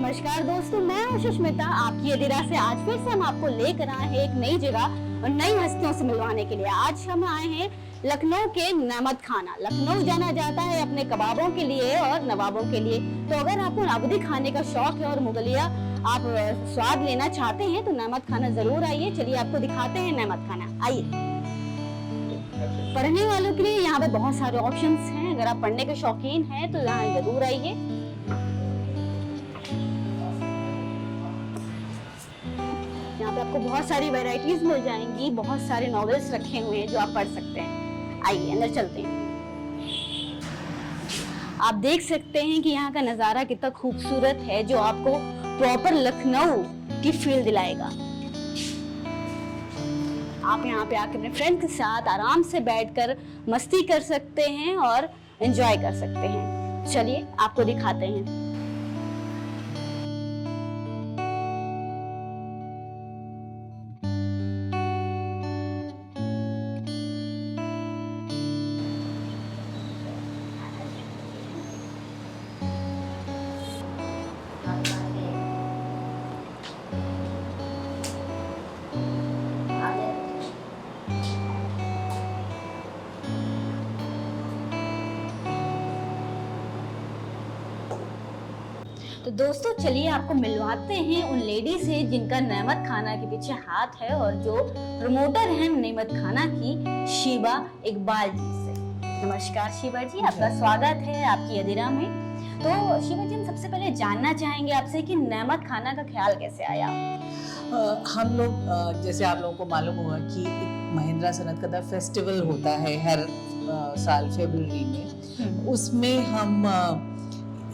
नमस्कार दोस्तों, मैं हूं सुष्मिता आपकी अदिरा से। आज फिर से हम आपको लेकर आए हैं एक नई जगह और नई हस्तियों से मिलवाने के लिए। आज हम आए हैं लखनऊ के नेमत खाना। लखनऊ जाना जाता है अपने कबाबों के लिए और नवाबों के लिए। तो अगर आपको नवाबी खाने का शौक है और मुगलिया आप स्वाद लेना चाहते हैं तो नेमत खाना जरूर आइए। चलिए आपको दिखाते हैं नेमत खाना, आइए। पढ़ने वालों के लिए यहाँ पे बहुत सारे ऑप्शंस हैं। अगर आप पढ़ने के शौकीन हैं तो यहाँ जरूर आइए। यहाँ पे आपको बहुत सारी वैरायटीज मिल जाएंगी, बहुत सारे नॉवेल्स रखे हुए हैं जो आप पढ़ सकते हैं। आइए अंदर चलते हैं। आप देख सकते हैं कि यहाँ का नज़ारा कितना खूबसूरत है जो आपको प्रॉपर लखनऊ की फील दिलाएगा। आप यहाँ पे आकर अपने फ्रेंड के साथ आराम से बैठकर मस्ती कर सकते हैं और एंजॉय कर सकते हैं। चलिए आपको दिखाते हैं। तो दोस्तों चलिए आपको मिलवाते हैं उन लेडी से जिनका नेमत खाना के पीछे हाथ है और जो प्रमोटर हैं नेमत खाना की, शीबा इकबाल जी से। नमस्कार शीबा जी, आपका स्वागत है आपकी अदिरा में। तो शीबा जी, हम सबसे पहले जानना चाहेंगे आपसे कि नेमत खाना का ख्याल कैसे आया? हम लोग जैसे आप लोगों को मालूम हुआ कि एक महिंद्रा सनत कदा फेस्टिवल होता है हर साल फरवरी में। उसमें हम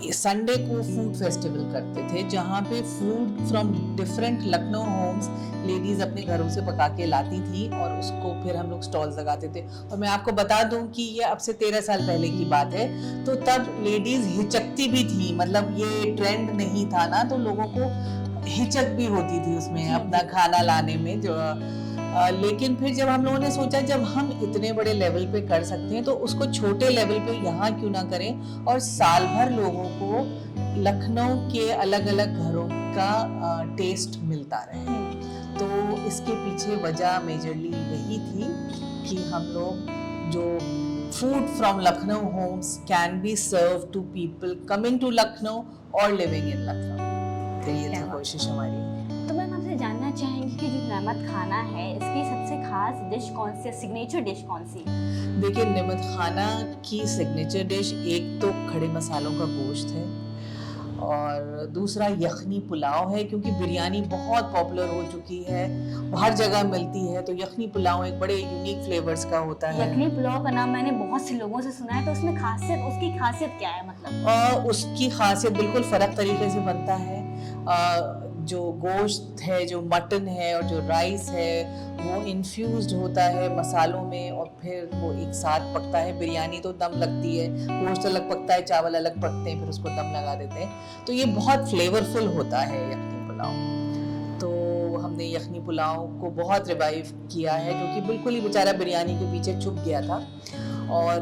संडे को फूड फेस्टिवल करते थे जहाँ पे food from different Lucknow homes ladies अपने घरों से पका के लाती थी और उसको फिर हम लोग स्टॉल्स लगाते थे। और मैं आपको बता दूं कि ये अब से 13 साल पहले की बात है। तो तब लेडीज हिचकती भी थी, मतलब ये ट्रेंड नहीं था ना, तो लोगों को हिचक भी होती थी उसमें अपना खाना लाने में। जो लेकिन फिर जब हम लोगों ने सोचा जब हम इतने बड़े लेवल पे कर सकते हैं तो उसको छोटे लेवल पे यहाँ क्यों ना करें और साल भर लोगों को लखनऊ के अलग अलग घरों का टेस्ट मिलता रहे। तो इसके पीछे वजह मेजरली यही थी कि हम लोग जो food from Lucknow homes can be serve to people coming to Lucknow और लिविंग इन लखनऊ। तो ये था कोशिश हमारी। तो मैम आपसे जानना चाहेंगे कि जो नेमत खाना है इसकी सबसे खास डिश कौन सी है, सिग्नेचर डिश कौन सी है? देखिए, नेमत खाना की सिग्नेचर डिश एक तो खड़े मसालों का गोश्त है और दूसरा यखनी पुलाव है, क्योंकि बिरयानी बहुत पॉपुलर हो चुकी है, हर जगह मिलती है। तो यखनी पुलाव एक बड़े यूनिक फ्लेवर्स का होता है। यखनी पुलाव का नाम मैंने बहुत से लोगों से सुना है, तो उसमें खासियत, उसकी खासियत क्या है? मतलब उसकी खासियत बिल्कुल फर्क तरीके से बनता है। जो गोश्त है, जो मटन है और जो राइस है वो इन्फ्यूज्ड होता है मसालों में और फिर वो एक साथ पकता है। बिरयानी तो दम लगती है, गोश्त अलग पकता है, चावल अलग पकते हैं, फिर उसको दम लगा देते हैं। तो ये बहुत फ्लेवरफुल होता है यखनी पुलाव। तो हमने यखनी पुलाव को बहुत रिवाइव किया है क्योंकि बिल्कुल ही बेचारा बिरयानी के पीछे छुप गया था। और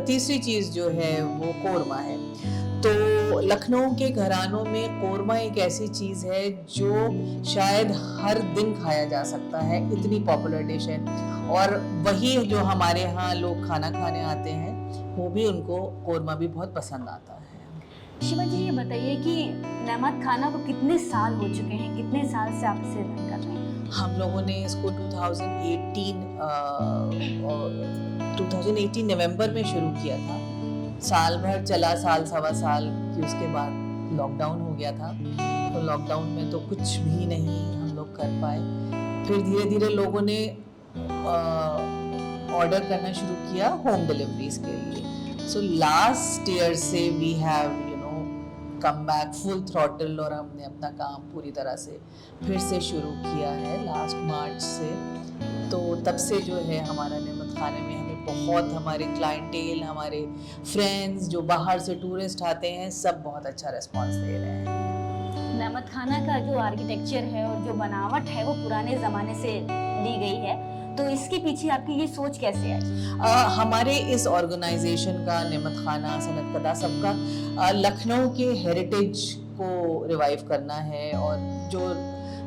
तीसरी चीज़ जो है वो कोरमा है। तो लखनऊ के घरानों में कोरमा एक ऐसी चीज़ है जो शायद हर दिन खाया जा सकता है, इतनी पॉपुलर डिश है। और वही जो हमारे यहाँ लोग खाना खाने आते हैं वो भी, उनको कोरमा भी बहुत पसंद आता है। शिवा जी, ये बताइए कि नेमत खाना को कितने साल हो चुके हैं, कितने साल से आप इसे रन कर रहे हैं? हम लोगों ने इसको 2018 नवंबर में शुरू किया था। साल भर चला, साल सवा साल की, उसके बाद लॉकडाउन हो गया था। तो लॉकडाउन में तो कुछ भी नहीं हम लोग कर पाए। फिर धीरे धीरे लोगों ने ऑर्डर करना शुरू किया होम डिलीवरीज के लिए। सो लास्ट ईयर से we have come back full throttle और हमने अपना काम पूरी तरह से फिर से शुरू किया है लास्ट मार्च से। तो तब से जो है हमारा नेमत खाने में बहुत, हमारे क्लाइंटेल, हमारे फ्रेंड्स जो बाहर से टूरिस्ट आते हैं, सब बहुत अच्छा रिस्पांस दे रहे हैं। नेमत खाना का जो आर्किटेक्चर है और जो बनावट है वो पुराने ज़माने से ली गई है, तो इसके पीछे आपकी ये सोच कैसे आई? हमारे इस ऑर्गेनाइजेशन का, नेमत खाना, सनत कदा, सबका लखनऊ के हेरिटेज को रिवाइव करना है, और जो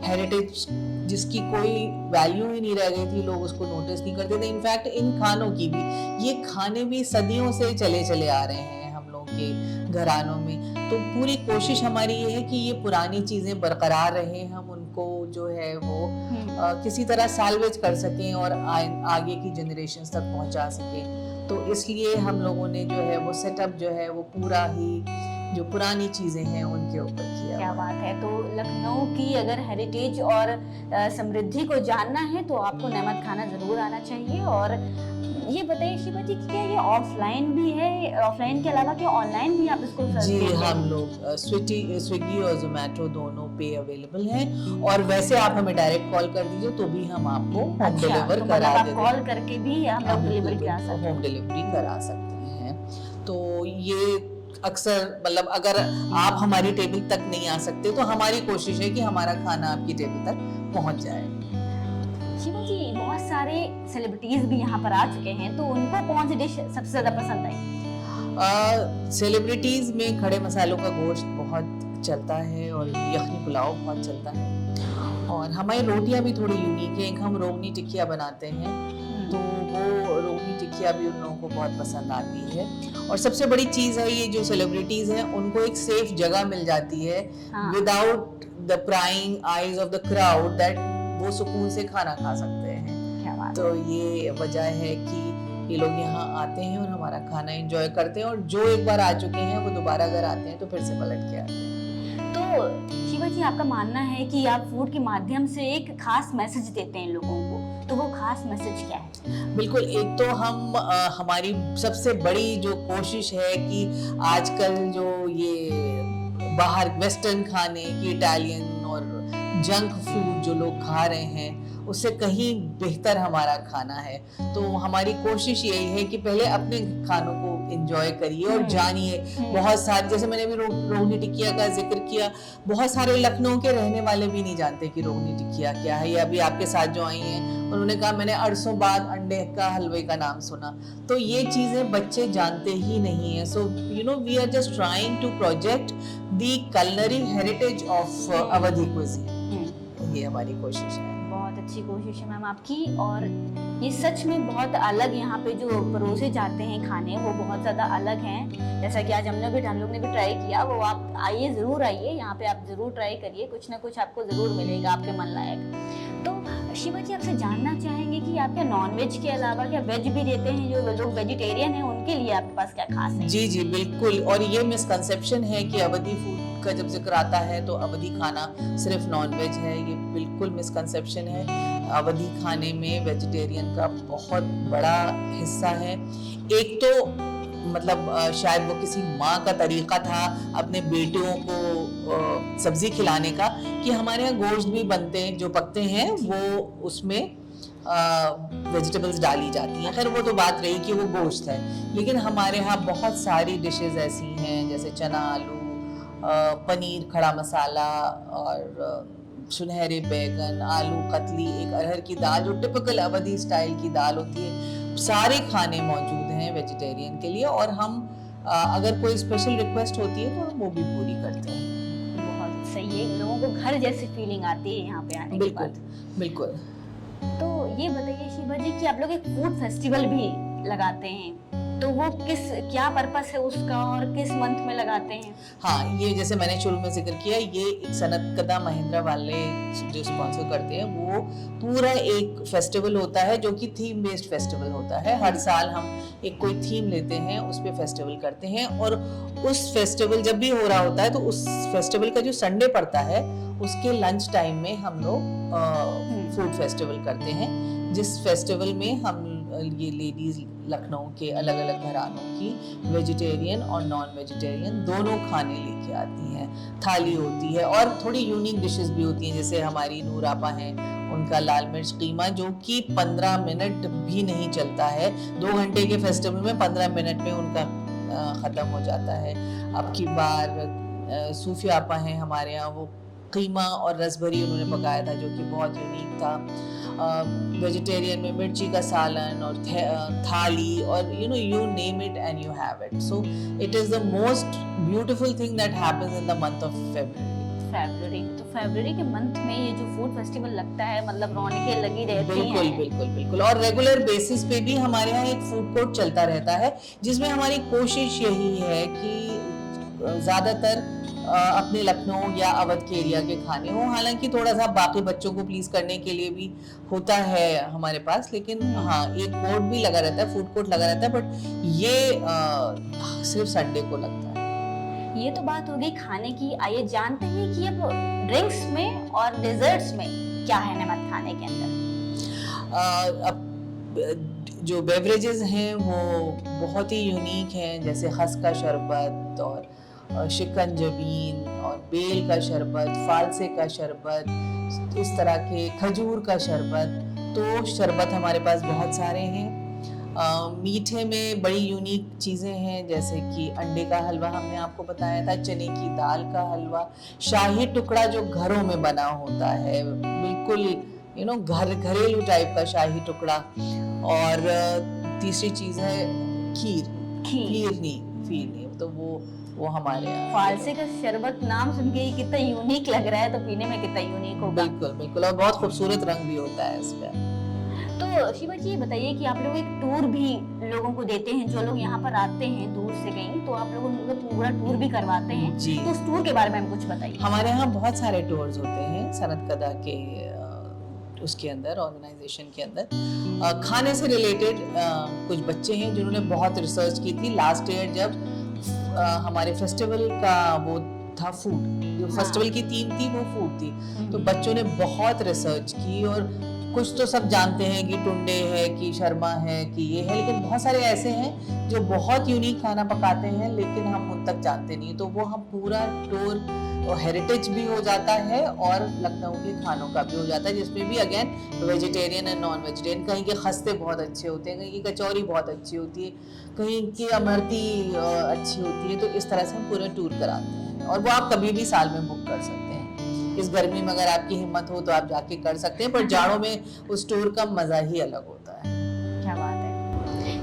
हेरिटेज जिसकी कोई वैल्यू ही नहीं रह गई थी, लोग उसको नोटिस नहीं करते थे। इनफैक्ट इन खानों की भी, ये खाने भी सदियों से चले चले आ रहे हैं हम लोग के घरानों में। तो पूरी कोशिश हमारी ये है कि ये पुरानी चीजें बरकरार रहे, हम उनको जो है वो किसी तरह साल्वेज कर सकें और आगे की जनरेशन तक पहुंचा सकें। तो इसलिए हम लोगों ने जो है वो सेटअप जो है वो पूरा ही जो पुरानी चीजें हैं उनके ऊपर किया। क्या बात है। तो लखनऊ की अगर हेरिटेज और समृद्धि को जानना है तो आपको नेमत खाना जरूर आना चाहिए। और ये बताइए शिवा जी कि क्या ये ऑफलाइन भी है, ऑफलाइन के अलावा क्या ऑनलाइन भी आप इसको सर्व जी करते हैं? हम लोग स्विगी और जोमेटो दोनों पे अवेलेबल हैं, और वैसे आप हमें डायरेक्ट कॉल कर दीजिए तो भी हम आपको होम अच्छा, डिलीवर तो करा मतलब देते आप कॉल करके भी हम लोग डिलीवरी करा सकते हैं। होम डिलीवरी करा सकते हैं। तो ये अक्सर मतलब अगर आप हमारी टेबल तक नहीं आ सकते तो हमारी कोशिश है कि हमारा खाना आपकी टेबल तक पहुंच जाए। शिवा जी बहुत सारे सेलिब्रिटीज भी यहाँ पर आ चुके हैं, तो उनको कौन सी डिश सबसे ज्यादा पसंद आई? सेलिब्रिटीज में खड़े मसालों का गोश्त बहुत चलता है और यखनी पुलाव बहुत चलता है, और हमारी रोटियां भी थोड़ी यूनिक है। एक हम रोगनी टिकिया बनाते हैं, तो वो रोगनी टिकिया भी उन लोगों को बहुत पसंद आती है। और सबसे बड़ी चीज है ये जो सेलिब्रिटीज हैं उनको एक सेफ जगह मिल जाती है without the prying eyes of the crowd, that वो सुकून से खाना खा सकते हैं। क्या बात तो ये वजह है कि ये लोग यहाँ आते हैं और हमारा खाना एंजॉय करते हैं, और जो एक बार आ चुके हैं वो दोबारा अगर आते हैं तो फिर से पलट के आते हैं। तो शिवा जी आपका मानना है कि आप फूड के माध्यम से एक खास मैसेज देते हैं लोगों को, तो वो खास मैसेज क्या है? बिल्कुल, एक तो हम हमारी सबसे बड़ी जो कोशिश है कि आजकल जो ये बाहर वेस्टर्न खाने की इटालियन और जंक फूड जो लोग खा रहे हैं उससे कहीं बेहतर हमारा खाना है। तो हमारी कोशिश यही है कि पहले अपने खानों को एंजॉय करिए और जानिए। बहुत सारे, जैसे मैंने अभी रोगनी टिकिया का जिक्र किया, बहुत सारे लखनऊ के रहने वाले भी नहीं जानते कि रोगनी टिकिया क्या है। या अभी आपके साथ जो आई हैं उन्होंने कहा मैंने अरसों बाद अंडे का हलवे का नाम सुना। तो ये चीजें बच्चे जानते ही नहीं है। So you know we are just trying to project the culinary heritage of Awadhi cuisine। ये हमारी कोशिश है। बहुत अच्छी कोशिश है मैम आपकी, और ये सच में बहुत अलग यहाँ पे जो परोसे जाते हैं खाने वो बहुत ज़्यादा अलग हैं। जैसा कि आज हम लोग ने भी ट्राई किया, वो आप आइए, ज़रूर आइए यहाँ पे, आप ज़रूर ट्राई करिए, कुछ ना कुछ आपको ज़रूर मिलेगा आपके मन लायक। तो शिवा जी आपसे जानना चाहेंगे कि आप क्या नॉन वेज के अलावा क्या वेज भी देते हैं? जो लोग वेजिटेरियन हैं उनके लिए आपके पास क्या खास है? जी जी बिल्कुल, और ये मिसकंसेप्शन है कि अवधी फूड का जब जिक्र आता है तो अवधी खाना सिर्फ नॉन वेज है। ये बिल्कुल मिसकंसेप्शन है। अवधी खाने में वेजिटेरियन का बहुत बड़ा हिस्सा है। एक तो मतलब शायद वो किसी माँ का तरीका था अपने बेटियों को सब्जी खिलाने का कि हमारे यहाँ गोश्त भी बनते हैं, जो पकते हैं वो उसमें वेजिटेबल्स डाली जाती हैं। खैर वो तो बात रही कि वो गोश्त है, लेकिन हमारे यहाँ बहुत सारी डिशेस ऐसी हैं जैसे चना आलू, पनीर खड़ा मसाला और सुनहरे बैगन, आलू कतली, एक अरहर की दाल जो टिपिकल अवधी स्टाइल की दाल होती है। सारे खाने मौजूद हैं वेजिटेरियन के लिए, और हम अगर कोई स्पेशल रिक्वेस्ट होती है तो हम वो भी पूरी करते हैं। बहुत सही है, लोगों को घर जैसी फीलिंग आती है यहाँ पे आने के बाद। बिल्कुल। तो ये बताइए शिवा जी कि आप लोग एक फूड फेस्टिवल भी लगाते हैं, तो वो क्या पर्पस है उसका और किस मंथ में लगाते हैं? हाँ, ये जैसे मैंने शुरू में जिक्र किया, ये एक सनतकदा महिंद्रा वाले जो स्पॉन्सर करते हैं, वो पूरा एक फेस्टिवल होता है जो कि थीम बेस्ड फेस्टिवल होता है। हर साल हम एक कोई थीम लेते हैं, उस पे फेस्टिवल करते हैं, और उस फेस्टिवल जब भी हो रहा होता है तो उस फेस्टिवल का जो संडे पड़ता है उसके लंच टाइम में हम लोग फूड फेस्टिवल करते हैं, जिस फेस्टिवल में हम ये लेडीज लखनऊ के अलग अलग घरानों की वेजिटेरियन और नॉन वेजिटेरियन दोनों खाने लेके आती हैं। थाली होती है और थोड़ी यूनिक डिशेस भी होती हैं, जैसे हमारी नूर आपा हैं, उनका लाल मिर्च कीमा जो कि 15 मिनट भी नहीं चलता है। 2 घंटे के फेस्टिवल में 15 मिनट में उनका ख़त्म हो जाता है। अब की बार सूफी आपा हैं हमारे यहाँ, वो कीमा और रसभरी उन्होंने पकाया था, जो कि बहुत यूनिक था। वेजिटेरियन में मिर्ची का सालन और थाली, और you name it and you have it. So it is the most beautiful thing that happens in the month of February. तो फरवरी के मंथ में ये जो फूड फेस्टिवल लगता है, मतलब रौनकें लगी रहती हैं। बिल्कुल बिल्कुल बिल्कुल। और रेगुलर बेसिस पे भी हमारे यहाँ एक फूड कोर्ट चलता रहता है, जिसमें हमारी कोशिश यही है कि ज्यादातर अपने लखनऊ या अवध के एरिया के खाने हो। हालांकि थोड़ा सा बाकी बच्चों को प्लीज करने के लिए भी होता है हमारे पास, लेकिन हाँ, एक कोर्ट भी लगा रहता है, फूड कोर्ट लगा रहता है, बट ये सिर्फ संडे को लगता है। ये तो बात हो गई खाने की। आइए जानते हैं कि अब ड्रिंक्स में और डेजर्ट्स में क्या है नमक खाने के अंदर। अब जो बेवरेजेस हैं वो बहुत ही यूनिक हैं, जैसे खस का शरबत और शिकंजबीन और बेल का शरबत, फालसे का शरबत, इस तरह के खजूर का शरबत। तो शरबत हमारे पास बहुत सारे हैं। मीठे में बड़ी यूनिक चीज़ें हैं, जैसे कि अंडे का हलवा हमने आपको बताया था, चने की दाल का हलवा, शाही टुकड़ा जो घरों में बना होता है, बिल्कुल घरेलू टाइप का शाही टुकड़ा। और तीसरी चीज़ है खीरनी, तो वो हमारे यहाँ। फालसे का शरबत नाम सुन के ही कितना यूनिक लग रहा है, तो पीने में कितना यूनिक होगा। बिल्कुल बिल्कुल, और बहुत खूबसूरत रंग भी होता है इसका। तो शिवा जी, ये बताइए कि आप लोग एक टूर भी लोगों को देते हैं, जो लोग यहाँ पर आते हैं दूर से कहीं, तो आप लोग उनको पूरा टूर भी करवाते हैं जी। तो उस टूर के बारे में हम कुछ बताइए। हमारे यहाँ बहुत सारे टूर्स होते हैं सनतकदा के उसके अंदर, ऑर्गेनाइजेशन के अंदर। खाने से रिलेटेड कुछ बच्चे हैं जिन्होंने बहुत रिसर्च की थी लास्ट ईयर, जब हमारे फेस्टिवल का वो था फूड, जो फेस्टिवल की थीम थी वो फूड थी। तो बच्चों ने बहुत रिसर्च की, और कुछ तो सब जानते हैं कि टुंडे है, कि शर्मा है, कि ये है, लेकिन बहुत सारे ऐसे हैं जो बहुत यूनिक खाना पकाते हैं, लेकिन हम उन तक जानते नहीं। तो वो हम पूरा टूर और हेरिटेज भी हो जाता है और लखनऊ के खानों का भी हो जाता है, जिसमें भी again vegetarian and non vegetarian. कहीं के खस्ते बहुत अच्छे होते हैं, कहीं की कचौरी बहुत अच्छी होती है, कहीं की अमरती अच्छी होती है। तो इस तरह से हम पूरा टूर कराते हैं, और वो आप कभी भी साल में बुक कर सकते हैं। इस गर्मी में अगर आपकी हिम्मत हो तो आप जाके कर सकते हैं, पर जाड़ों में उस टूर का मजा ही अलग होता है। क्या बात है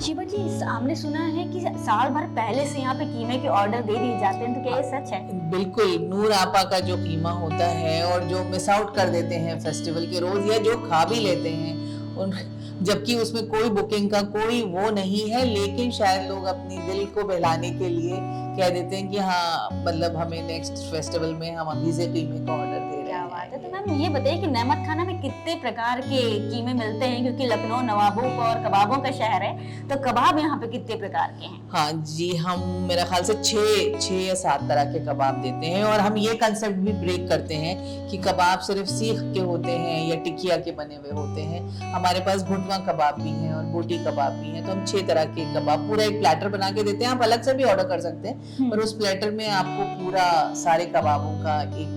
शिवा जी, हमने सुना है कि साल भर पहले से यहाँ पे कीमे के ऑर्डर दे दिए जाते हैं, तो क्या ये सच है? बिल्कुल, नूर आपा का जो कीमा होता है, और जो मिस आउट कर देते हैं फेस्टिवल के रोज, या जो खा भी लेते हैं उन, जबकि उसमें कोई बुकिंग का कोई वो नहीं है, लेकिन शायद लोग अपनी दिल को बहलाने के लिए कह देते हैं कि हाँ, मतलब हमें नेक्स्ट फेस्टिवल में हम अभी से कीमे का ऑर्डर दे रहे हैं। बात है। तो मैम ये बताइए कि नमक खाना में कितने प्रकार के कीमे मिलते हैं, क्योंकि लखनऊ नवाबों का और कबाबों का शहर है, तो कबाब यहाँ पे कितने प्रकार के हैं? हाँ जी, हम मेरा ख्याल से 6 या 7 तरह के कबाब देते हैं, और हम ये कंसेप्ट भी ब्रेक करते हैं कि कबाब सिर्फ सीख के होते हैं या टिकिया के बने हुए होते हैं। हमारे पास भुनवा कबाब भी हैं और बोटी कबाब भी हैं। तो हम 6 तरह के कबाब पूरा एक प्लेटर बना के देते हैं। आप अलग से भी ऑर्डर कर सकते हैं, पर उस प्लेटर में आपको पूरा सारे कबाबों का एक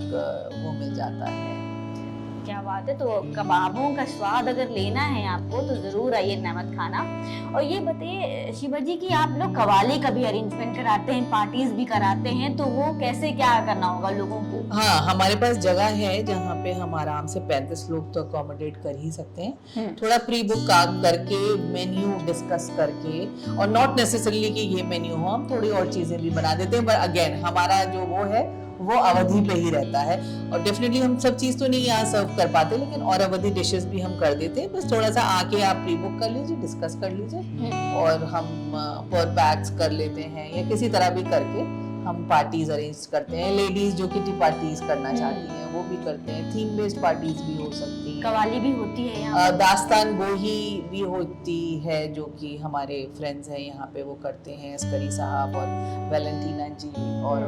वो मिल जाता है। क्या बात है। तो कबाबों का स्वाद अगर लेना है आपको तो जरूर आइए नमक खाना। और ये बताइए शिवा जी कि आप लोग कवाली का भी अरेंजमेंट कराते हैं, पार्टीज भी कराते हैं, तो वो कैसे क्या करना होगा लोगों को? हाँ, हमारे पास जगह है जहाँ पे हम आराम से 35 लोग तो अकोमोडेट कर ही सकते हैं। थोड़ा प्री बुक करके, मेन्यू डिस्कस करके, और नॉट नेसेसरली कि ये मेन्यू हो, हम थोड़ी और चीजें भी बना देते हैं, पर अगेन हमारा जो वो है वो अवधि पे ही रहता है। और डेफिनेटली हम सब चीज तो नहीं यहाँ सर्व कर पाते, लेकिन और अवधि डिशेस भी हम कर देते हैं। बस थोड़ा सा आके आप प्री बुक कर लीजिए, डिस्कस कर लीजिए, और हम पर पैक्स कर लेते हैं, या किसी तरह भी करके हम पार्टीज अरेंज करते हैं। लेडीज जो किटी पार्टीज करना चाहती हैं वो भी करते हैं। थीम बेस्ड पार्टीज भी हो सकती है, कवाली भी होती है यहाँ, दास्तान गोही भी होती है, जो कि हमारे फ्रेंड्स हैं यहाँ पे वो करते हैं, अस्करी साहब और वैलेंटीना जी। और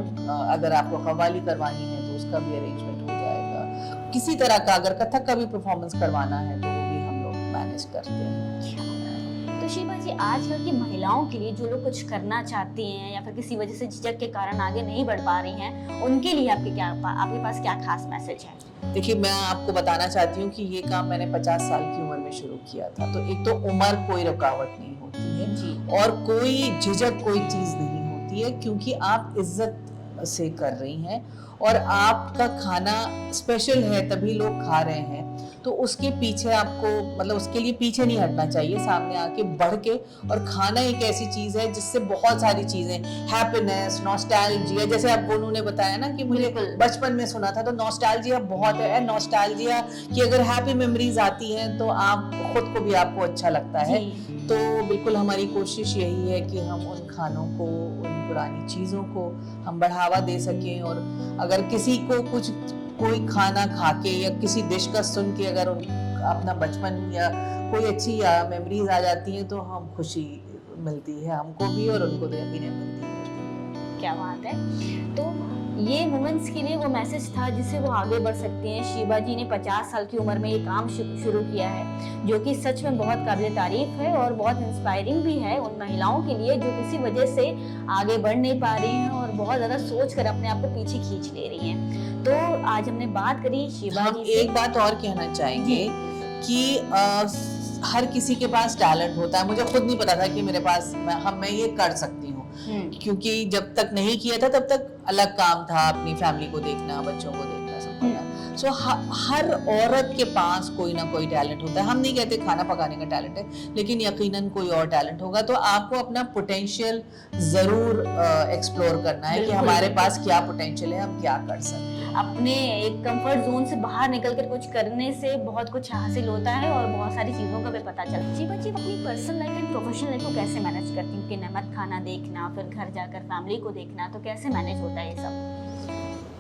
अगर आपको कवाली करवानी है तो उसका भी अरेंजमेंट हो जाएगा। किसी तरह का अगर कथक का भी परफॉर्मेंस करवाना है तो वो भी हम लोग मैनेज करते हैं। तो शिवा जी, आजकल की महिलाओं के लिए जो लोग कुछ करना चाहती हैं या फिर किसी वजह से झिझक के कारण आगे नहीं बढ़ पा रही हैं, उनके लिए आपके पास क्या खास मैसेज है? देखिए, मैं आपको बताना चाहती हूँ कि ये काम मैंने 50 साल की उम्र में शुरू किया था। तो एक तो उम्र कोई रुकावट नहीं होती है जी, और कोई झिझक कोई चीज नहीं होती है, क्योंकि आप इज्जत से कर रही हैं और आपका खाना स्पेशल है तभी लोग खा रहे हैं, तो उसके पीछे आपको मतलब उसके लिए पीछे नहीं हटना चाहिए, सामने आके बढ़ के। और खाना एक ऐसी चीज है जिससे बहुत सारी चीजें, हैप्पीनेस, नॉस्टैल्जिया, जैसे अब बोनू ने बताया ना कि मुझे बचपन में सुना था, तो नॉस्टैल्जिया बहुत है। नॉस्टैल्जिया की अगर हैप्पी मेमोरीज आती हैं तो आप खुद को भी आपको अच्छा लगता है। तो बिल्कुल हमारी कोशिश यही है कि हम उन खानों को, उन पुरानी चीज़ों को हम बढ़ावा दे सकें। और अगर किसी को कुछ कोई खाना खा के या किसी डिश का सुन के अगर अपना बचपन या कोई अच्छी मेमोरीज आ जाती हैं तो हम खुशी मिलती है हमको भी और उनको तो यकीनन मिलती है। क्या बात है। तो ये वुमेन्स के लिए वो मैसेज था जिससे वो आगे बढ़ सकती हैं। शीबा जी ने 50 साल की उम्र में ये काम शुरू किया है, जो कि सच में बहुत काबिल तारीफ है और बहुत इंस्पायरिंग भी है उन महिलाओं के लिए जो किसी वजह से आगे बढ़ नहीं पा रही हैं और बहुत ज़्यादा सोच कर अपने आप को पीछे खींच ले रही हैं। तो आज हमने बात करी शीबा जी से। एक बात और कहना चाहेंगे कि हर किसी के पास टैलेंट होता है। मुझे खुद नहीं पता था कि मेरे पास मैं ये कर सकती हूँ, क्योंकि जब तक नहीं किया था तब तक अलग काम था, अपनी फैमिली को देखना, बच्चों को देखना, सब करना। सो हर औरत के पास कोई ना कोई टैलेंट होता है। हम नहीं कहते खाना पकाने का टैलेंट है, लेकिन यकीनन कोई और टैलेंट होगा। तो आपको अपना पोटेंशियल जरूर एक्सप्लोर करना है कि हमारे पास क्या पोटेंशियल है, हम क्या कर सकते हैं। अपने एक कंफर्ट जोन से बाहर निकलकर कुछ करने से बहुत कुछ हासिल होता है और बहुत सारी चीज़ों का भी पता चलता है। शीबा जी अपनी personal life and professional life को कैसे मैनेज करती हैं कि नमक खाना देखना, फिर घर जाकर फैमिली को देखना, तो कैसे मैनेज होता है ये सब?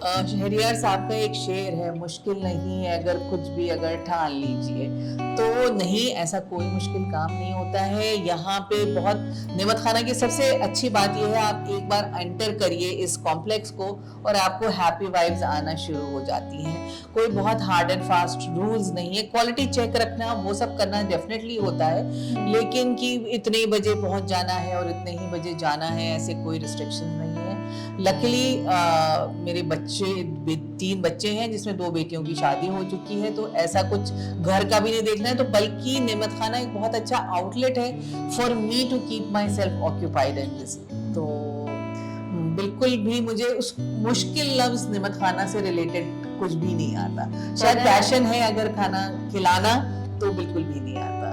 शहरियार साहब का एक शेर है, मुश्किल नहीं है अगर कुछ भी अगर ठान लीजिए। तो नहीं, ऐसा कोई मुश्किल काम नहीं होता है। यहाँ पे बहुत नेमत खाना की सबसे अच्छी बात यह है, आप एक बार एंटर करिए इस कॉम्प्लेक्स को और आपको हैप्पी वाइब्स आना शुरू हो जाती हैं। कोई बहुत हार्ड एंड फास्ट रूल्स नहीं है। क्वालिटी चेक रखना वो सब करना डेफिनेटली होता है, लेकिन कि इतने बजे पहुंच जाना है और इतने ही बजे जाना है, ऐसे कोई रिस्ट्रिक्शन नहीं है। लकीली मेरे बच्चे 3 बच्चे हैं जिसमें 2 बेटियों की शादी हो चुकी है, तो ऐसा कुछ घर का भी नहीं देखना है। तो बल्कि नेमत खाना एक बहुत अच्छा आउटलेट है for me to keep myself occupied in this. तो बिल्कुल भी मुझे उस मुश्किल लफ्ज नेमत खाना से रिलेटेड कुछ भी नहीं आता। शायद पैशन है अगर खाना खिलाना, तो बिल्कुल भी नहीं आता।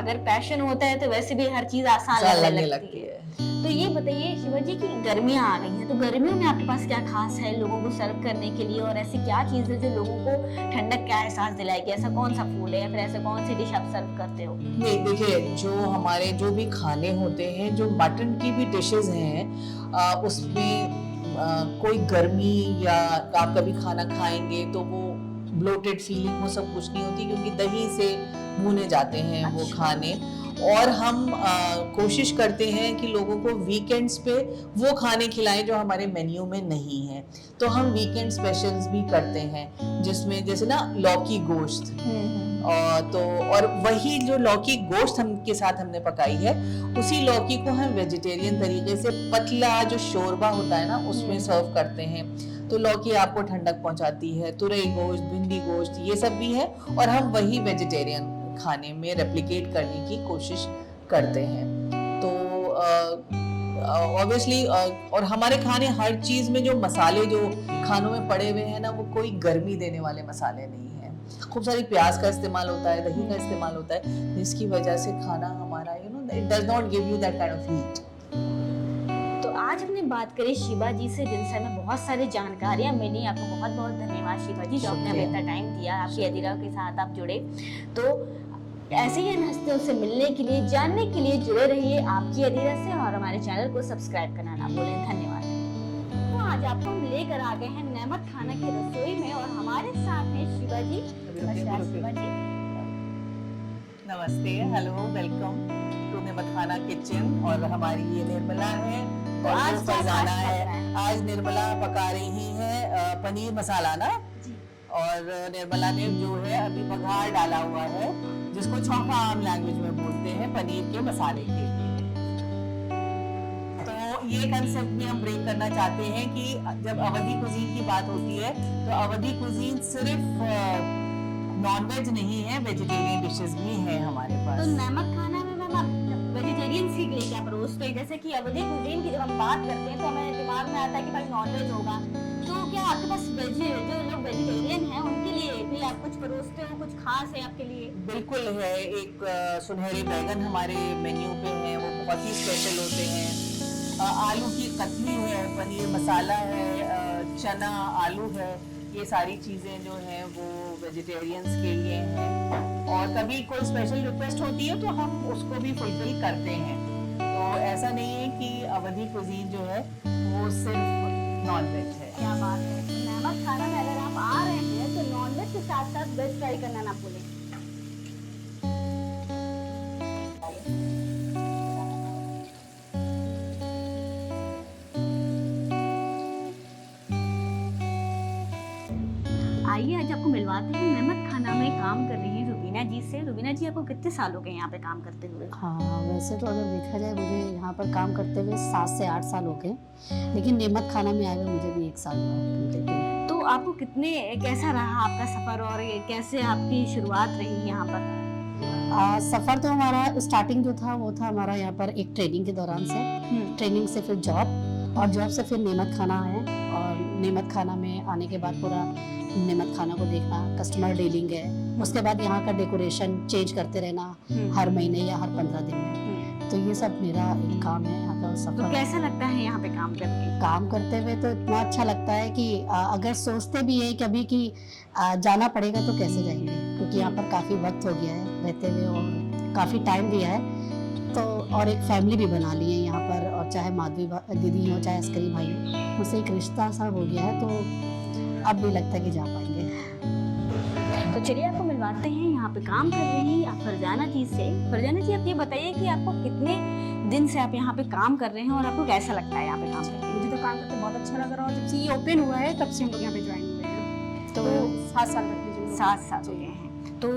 अगर पैशन होता है तो वैसे भी हर चीज आसान लगने लगती है। तो ये बताइए शीबा जी कि गर्मियां आ गई हैं, तो गर्मियों में आपके पास क्या खास है लोगों को सर्व करने के लिए, और ऐसी क्या चीज है जो लोगों को ठंडक का एहसास दिलाएगी? ऐसा कौन सा फूड है या फिर ऐसा कौन सी डिश आप सर्व करते हो? नहीं, देखिए, जो हमारे जो भी खाने होते हैं, जो मटन की भी डिशेस हैं, उसमें कोई गर्मी या आप कभी खाना खाएंगे तो वो ब्लोटेड फीलिंग वो सब कुछ नहीं होती, क्योंकि दही से भुने जाते हैं वो खाने। और हम कोशिश करते हैं कि लोगों को वीकेंड्स पे वो खाने खिलाएं जो हमारे मेन्यू में नहीं है। तो हम वीकेंड स्पेशल्स भी करते हैं, जिसमें जैसे ना लौकी गोश्त, और वही जो लौकी गोश्त के साथ हमने पकाई है, उसी लौकी को हम वेजिटेरियन तरीके से पतला जो शोरबा होता है ना उसमें सर्व करते हैं। तो लौकी आपको ठंडक पहुंचाती है, तुरई गोश्त, भिंडी गोश्त, ये सब भी है, और हम वही वेजिटेरियन खाने में रेप्लिकेट करने की कोशिश करते हैं। तो ऑब्वियसली और हमारे खाने, हर चीज में जो मसाले जो खानों में पड़े हुए हैं ना, वो कोई गर्मी देने वाले मसाले नहीं हैं। खूब सारी प्याज का इस्तेमाल होता है, दही का इस्तेमाल होता है, जिसकी वजह से खाना हमारा it does not give you that kind of heat. तो आज हमने बात करी शीबा जी से, जिनसे हमें बहुत सारी जानकारियां मिली। आपको बहुत बहुत धन्यवाद शीबा जी, जो आपने हमें इतना टाइम दिया, आपकी अदीरा के साथ आप जुड़े। तो ऐसे ही हस्तियों से मिलने के लिए, जानने के लिए जुड़े रहिए आपकी अदीरा से, और हमारे चैनल को सब्सक्राइब करना ना भूलें। धन्यवाद। तो आज आपको हम लेकर आ गए हैं नेमत खाना की रसोई में, और हमारे साथ हैं शीबा जी। शीबा जी नमस्ते, हेलो, वेलकम टू नेमत खाना किचन। और हमारी ये निर्मला है और आज फरजाना है। आज निर्मला पका रही है पनीर मसाला ना, और निर्मला ने जो है अभी बघार डाला हुआ है, जिसको छौंका आम लैंग्वेज में बोलते हैं, पनीर के मसाले के लिए। तो ये कंसेप्ट में हम ब्रेक करना चाहते हैं कि जब अवधी कुजीन की बात होती है, तो अवधी कुजीन सिर्फ नॉनवेज नहीं है, वेजिटेरियन डिशेस भी हैं हमारे पास। तो नेमत खाना में मैम आप वेजिटेरियन वेजिटेरियंस के लिए क्या परोसते हैं? जैसे कि अवधी कुजीन की जब हम बात करते हैं तो हमें दिमाग में आता है कि भाई नॉनवेज होगा, तो क्या आपके पास जो लोग वेजिटेरियन हैं उनके लिए भी आप कुछ परोसते हो, कुछ खास है आपके लिए? बिल्कुल है, एक सुनहरे बैगन हमारे मेन्यू पे है, वो बहुत ही स्पेशल होते हैं। आलू की कतली है, पनीर मसाला है, चना आलू है, ये सारी चीज़ें जो हैं वो वेजिटेरियंस के लिए हैं। और कभी कोई स्पेशल रिक्वेस्ट होती है तो हम उसको भी फुलफिल करते हैं। तो ऐसा नहीं है कि अवधी कुजीन जो है वो सिर्फ नॉन-वेज है। क्या बात है। नमक खाना में अगर आप आ रहे हैं तो नॉनवेज के साथ साथ वेज ट्राई करना ना भूलें। आइए आज आपको मिलवाते हैं नेमत खाना में काम कर रही है रुबीना जी से। रुबीना जी, आपको कितने साल हो गए यहाँ पे काम करते हुए? हाँ, वैसे तो अगर देखा जाए मुझे यहाँ पर काम करते हुए 7 से 8 साल हो गए, लेकिन नेमत खाना में आए हुए मुझे भी 1 साल हुआ है कंप्लीट हुए। तो आपको कैसा रहा आपका सफर और कैसे आपकी शुरुआत रही यहाँ पर? सफ़र तो हमारा स्टार्टिंग जो था वो था हमारा यहाँ पर एक ट्रेनिंग के दौरान से, ट्रेनिंग से फिर जॉब और जॉब से फिर नेमत खाना है। और नेमत खाना में आने के बाद पूरा नेमत खाना को देखना, कस्टमर डीलिंग है, उसके बाद यहाँ का डेकोरेशन चेंज करते रहना हर महीने या हर 15 दिन में। तो ये सब मेरा एक काम है यहाँ का तो सफर। कैसा लगता है यहाँ पे काम करके? काम करते हुए तो इतना अच्छा लगता है कि अगर सोचते भी है कभी कि जाना पड़ेगा तो कैसे जाएंगे, क्योंकि यहाँ पर काफ़ी वक्त हो गया है रहते हुए और काफ़ी टाइम दिया है, तो और एक फैमिली भी बना ली है यहाँ पर। और चाहे माधवी दीदी हो चाहे अस्करी भाई हो, उससे एक रिश्ता सा हो गया है, तो अब भी लगता है कि जा पाएंगे। तो चलिए आपको मिलवाते हैं यहाँ पे काम कर रही आप फरजाना जी से। फरजाना जी, आप ये बताइए कि आपको कितने दिन से आप यहाँ पे काम कर रहे हैं और आपको कैसा लगता है यहाँ पे काम करके? मुझे तो काम करके बहुत अच्छा लग रहा है और जब से ये ओपन हुआ है तब से हम लोग यहाँ पे ज्वाइन हुए हैं। तो 7 साल तक लीजिए। 7 साल हो गए हैं। तो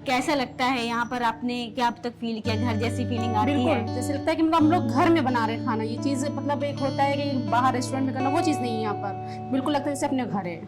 कैसा लगता है यहाँ पर? आपने क्या अब तक फील किया, घर जैसी फीलिंग आती है? बिल्कुल, जैसे लगता है कि मतलब हम लोग घर में बना रहे हैं खाना। ये चीज़ मतलब एक होता है कि बाहर रेस्टोरेंट में करना, वो चीज़ नहीं है यहाँ पर। बिल्कुल लगता है जैसे अपने घर है।